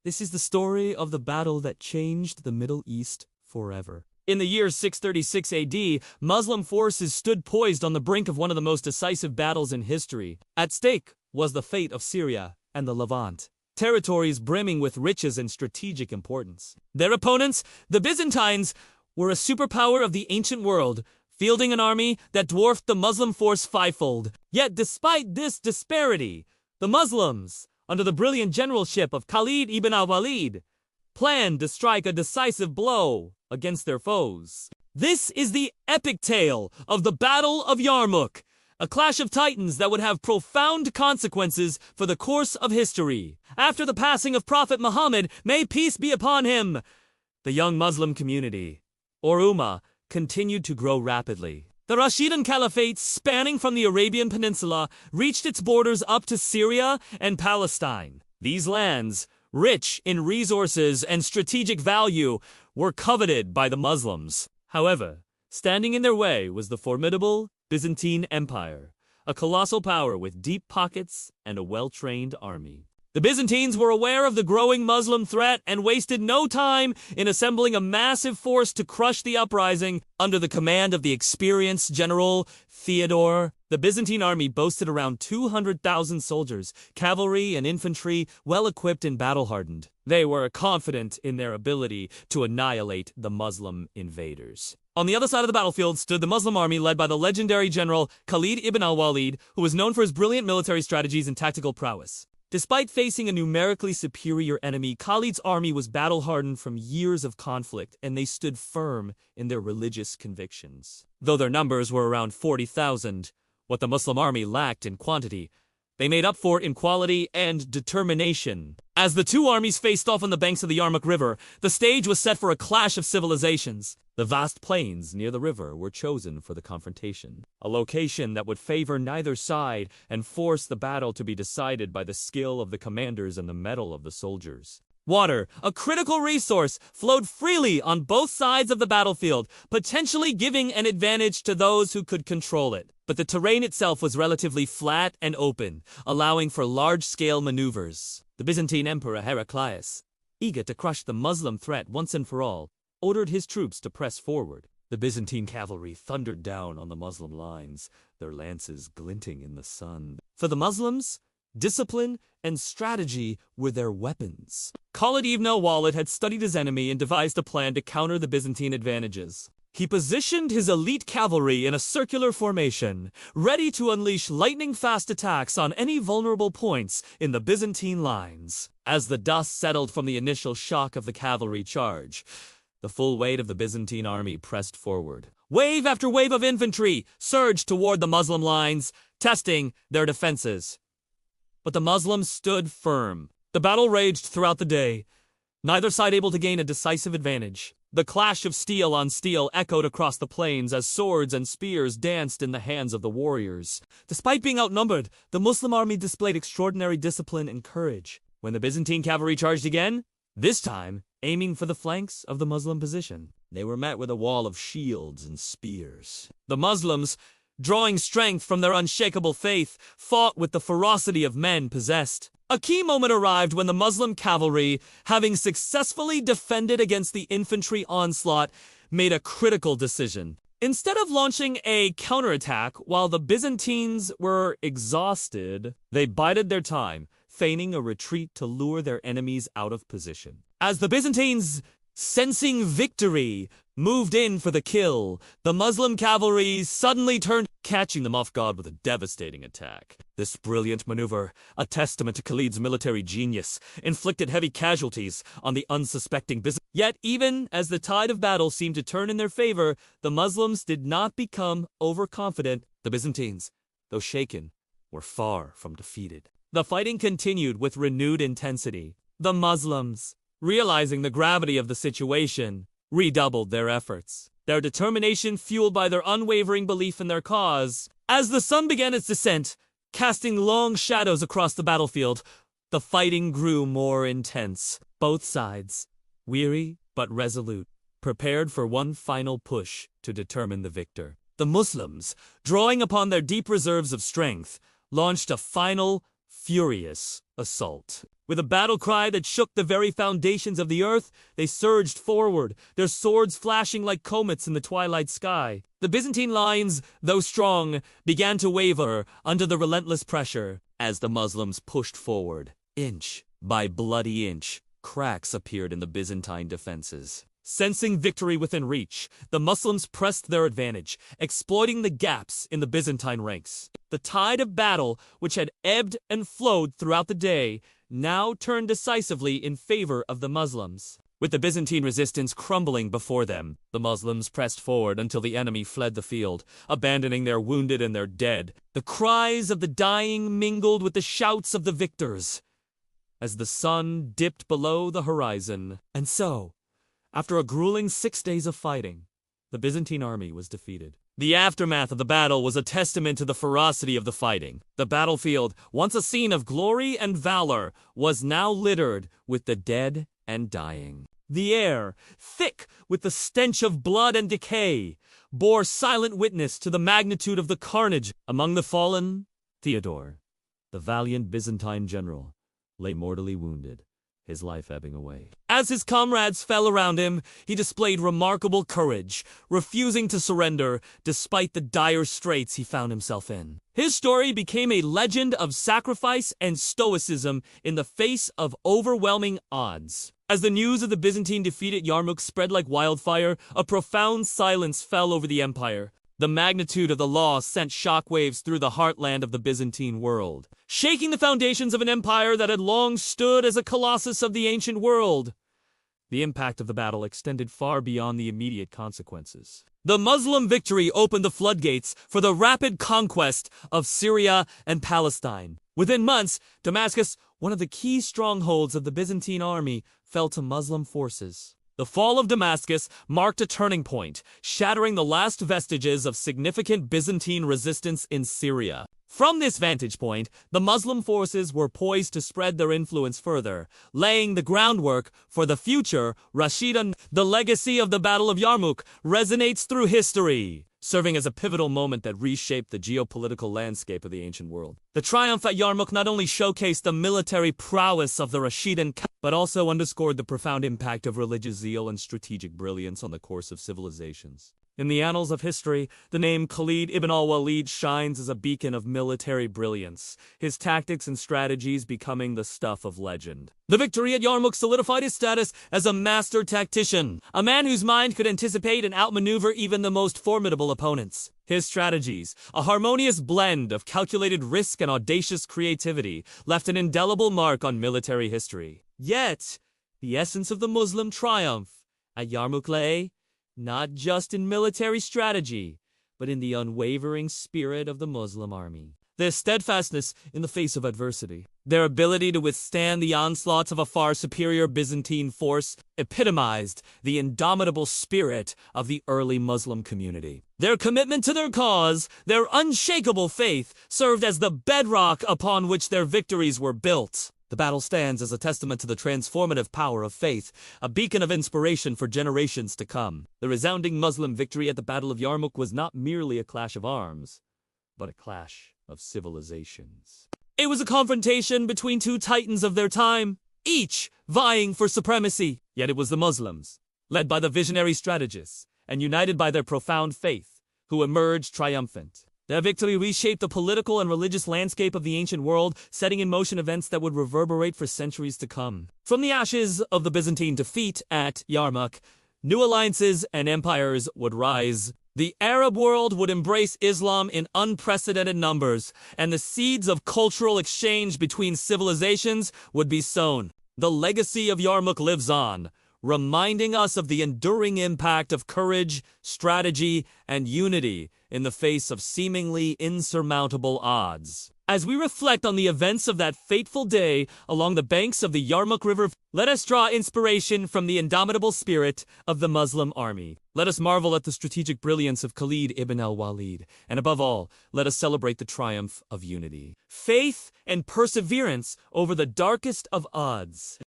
This is the story of the battle that changed the Middle East forever. In the year 636 AD, Muslim forces stood poised on the brink of one of the most decisive battles in history. At stake was the fate of Syria and the Levant, territories brimming with riches and strategic importance. Their opponents, the Byzantines, were a superpower of the ancient world, fielding an army that dwarfed the Muslim force fivefold. Yet despite this disparity, the Muslims, under the brilliant generalship of Khalid ibn al-Walid, planned to strike a decisive blow against their foes. This is the epic tale of the Battle of Yarmouk, a clash of titans that would have profound consequences for the course of history. After the passing of Prophet Muhammad, may peace be upon him, the young Muslim community, or Ummah, continued to grow rapidly. The Rashidun Caliphate, spanning from the Arabian Peninsula, reached its borders up to Syria and Palestine. These lands, rich in resources and strategic value, were coveted by the Muslims. However, standing in their way was the formidable Byzantine Empire, a colossal power with deep pockets and a well-trained army. The Byzantines were aware of the growing Muslim threat and wasted no time in assembling a massive force to crush the uprising under the command of the experienced general Theodore. The Byzantine army boasted around 200,000 soldiers, cavalry and infantry, well-equipped and battle-hardened. They were confident in their ability to annihilate the Muslim invaders. On the other side of the battlefield stood the Muslim army led by the legendary general Khalid ibn al-Walid, who was known for his brilliant military strategies and tactical prowess. Despite facing a numerically superior enemy, Khalid's army was battle-hardened from years of conflict, and they stood firm in their religious convictions. Though their numbers were around 40,000, what the Muslim army lacked in quantity, they made up for it in quality and determination. As the two armies faced off on the banks of the Yarmouk River, the stage was set for a clash of civilizations. The vast plains near the river were chosen for the confrontation, a location that would favor neither side and force the battle to be decided by the skill of the commanders and the mettle of the soldiers. Water, a critical resource, flowed freely on both sides of the battlefield, potentially giving an advantage to those who could control it. But the terrain itself was relatively flat and open, allowing for large-scale maneuvers. The Byzantine Emperor Heraclius, eager to crush the Muslim threat once and for all, ordered his troops to press forward. The Byzantine cavalry thundered down on the Muslim lines, their lances glinting in the sun. For the Muslims, discipline and strategy were their weapons. Khalid ibn al-Walid had studied his enemy and devised a plan to counter the Byzantine advantages. He positioned his elite cavalry in a circular formation, ready to unleash lightning-fast attacks on any vulnerable points in the Byzantine lines. As the dust settled from the initial shock of the cavalry charge, the full weight of the Byzantine army pressed forward. Wave after wave of infantry surged toward the Muslim lines, testing their defenses. But the Muslims stood firm. The battle raged throughout the day, neither side able to gain a decisive advantage. The clash of steel on steel echoed across the plains as swords and spears danced in the hands of the warriors. Despite being outnumbered, the Muslim army displayed extraordinary discipline and courage. When the Byzantine cavalry charged again, this time aiming for the flanks of the Muslim position, they were met with a wall of shields and spears. The Muslims, drawing strength from their unshakable faith, fought with the ferocity of men possessed. A key moment arrived when the Muslim cavalry, having successfully defended against the infantry onslaught, made a critical decision. Instead of launching a counterattack while the Byzantines were exhausted, they bided their time, feigning a retreat to lure their enemies out of position. As the Byzantines, sensing victory, moved in for the kill, the Muslim cavalry suddenly turned, catching them off guard with a devastating attack. This brilliant maneuver, a testament to Khalid's military genius, inflicted heavy casualties on the unsuspecting Byzantines. Yet even as the tide of battle seemed to turn in their favor, the Muslims did not become overconfident. The Byzantines, though shaken, were far from defeated. The fighting continued with renewed intensity. The Muslims, realizing the gravity of the situation, redoubled their efforts, their determination fueled by their unwavering belief in their cause. As the sun began its descent, casting long shadows across the battlefield, the fighting grew more intense. Both sides, weary but resolute, prepared for one final push to determine the victor. The Muslims, drawing upon their deep reserves of strength, launched a final, furious assault. With a battle cry that shook the very foundations of the earth, they surged forward, their swords flashing like comets in the twilight sky. The Byzantine lines, though strong, began to waver under the relentless pressure as the Muslims pushed forward. Inch by bloody inch, cracks appeared in the Byzantine defenses. Sensing victory within reach, the Muslims pressed their advantage, exploiting the gaps in the Byzantine ranks. The tide of battle, which had ebbed and flowed throughout the day, now turned decisively in favor of the Muslims. With the Byzantine resistance crumbling before them, the Muslims pressed forward until the enemy fled the field, abandoning their wounded and their dead. The cries of the dying mingled with the shouts of the victors as the sun dipped below the horizon. And so, after a grueling 6 days of fighting, the Byzantine army was defeated. The aftermath of the battle was a testament to the ferocity of the fighting. The battlefield, once a scene of glory and valor, was now littered with the dead and dying. The air, thick with the stench of blood and decay, bore silent witness to the magnitude of the carnage. Among the fallen, Theodore, the valiant Byzantine general, lay mortally wounded, his life ebbing away. As his comrades fell around him, he displayed remarkable courage, refusing to surrender despite the dire straits he found himself in. His story became a legend of sacrifice and stoicism in the face of overwhelming odds. As the news of the Byzantine defeat at Yarmouk spread like wildfire, a profound silence fell over the empire. The magnitude of the loss sent shockwaves through the heartland of the Byzantine world, shaking the foundations of an empire that had long stood as a colossus of the ancient world. The impact of the battle extended far beyond the immediate consequences. The Muslim victory opened the floodgates for the rapid conquest of Syria and Palestine. Within months, Damascus, one of the key strongholds of the Byzantine army, fell to Muslim forces. The fall of Damascus marked a turning point, shattering the last vestiges of significant Byzantine resistance in Syria. From this vantage point, the Muslim forces were poised to spread their influence further, laying the groundwork for the future Rashidun. The legacy of the Battle of Yarmouk resonates through history, serving as a pivotal moment that reshaped the geopolitical landscape of the ancient world. The triumph at Yarmouk not only showcased the military prowess of the Rashidun, but also underscored the profound impact of religious zeal and strategic brilliance on the course of civilizations. In the annals of history, the name Khalid ibn al-Walid shines as a beacon of military brilliance, his tactics and strategies becoming the stuff of legend. The victory at Yarmouk solidified his status as a master tactician, a man whose mind could anticipate and outmaneuver even the most formidable opponents. His strategies, a harmonious blend of calculated risk and audacious creativity, left an indelible mark on military history. Yet, the essence of the Muslim triumph at Yarmouk lay not just in military strategy, but in the unwavering spirit of the Muslim army. Their steadfastness in the face of adversity, their ability to withstand the onslaughts of a far superior Byzantine force, epitomized the indomitable spirit of the early Muslim community. Their commitment to their cause, their unshakable faith, served as the bedrock upon which their victories were built. The battle stands as a testament to the transformative power of faith, a beacon of inspiration for generations to come. The resounding Muslim victory at the Battle of Yarmouk was not merely a clash of arms, but a clash of civilizations. It was a confrontation between two titans of their time, each vying for supremacy. Yet it was the Muslims, led by the visionary strategists and united by their profound faith, who emerged triumphant. Their victory reshaped the political and religious landscape of the ancient world, setting in motion events that would reverberate for centuries to come. From the ashes of the Byzantine defeat at Yarmouk, new alliances and empires would rise. The Arab world would embrace Islam in unprecedented numbers, and the seeds of cultural exchange between civilizations would be sown. The legacy of Yarmouk lives on, reminding us of the enduring impact of courage, strategy, and unity in the face of seemingly insurmountable odds. As we reflect on the events of that fateful day along the banks of the Yarmouk River, let us draw inspiration from the indomitable spirit of the Muslim army. Let us marvel at the strategic brilliance of Khalid ibn al-Walid, and above all, let us celebrate the triumph of unity, faith, and perseverance over the darkest of odds.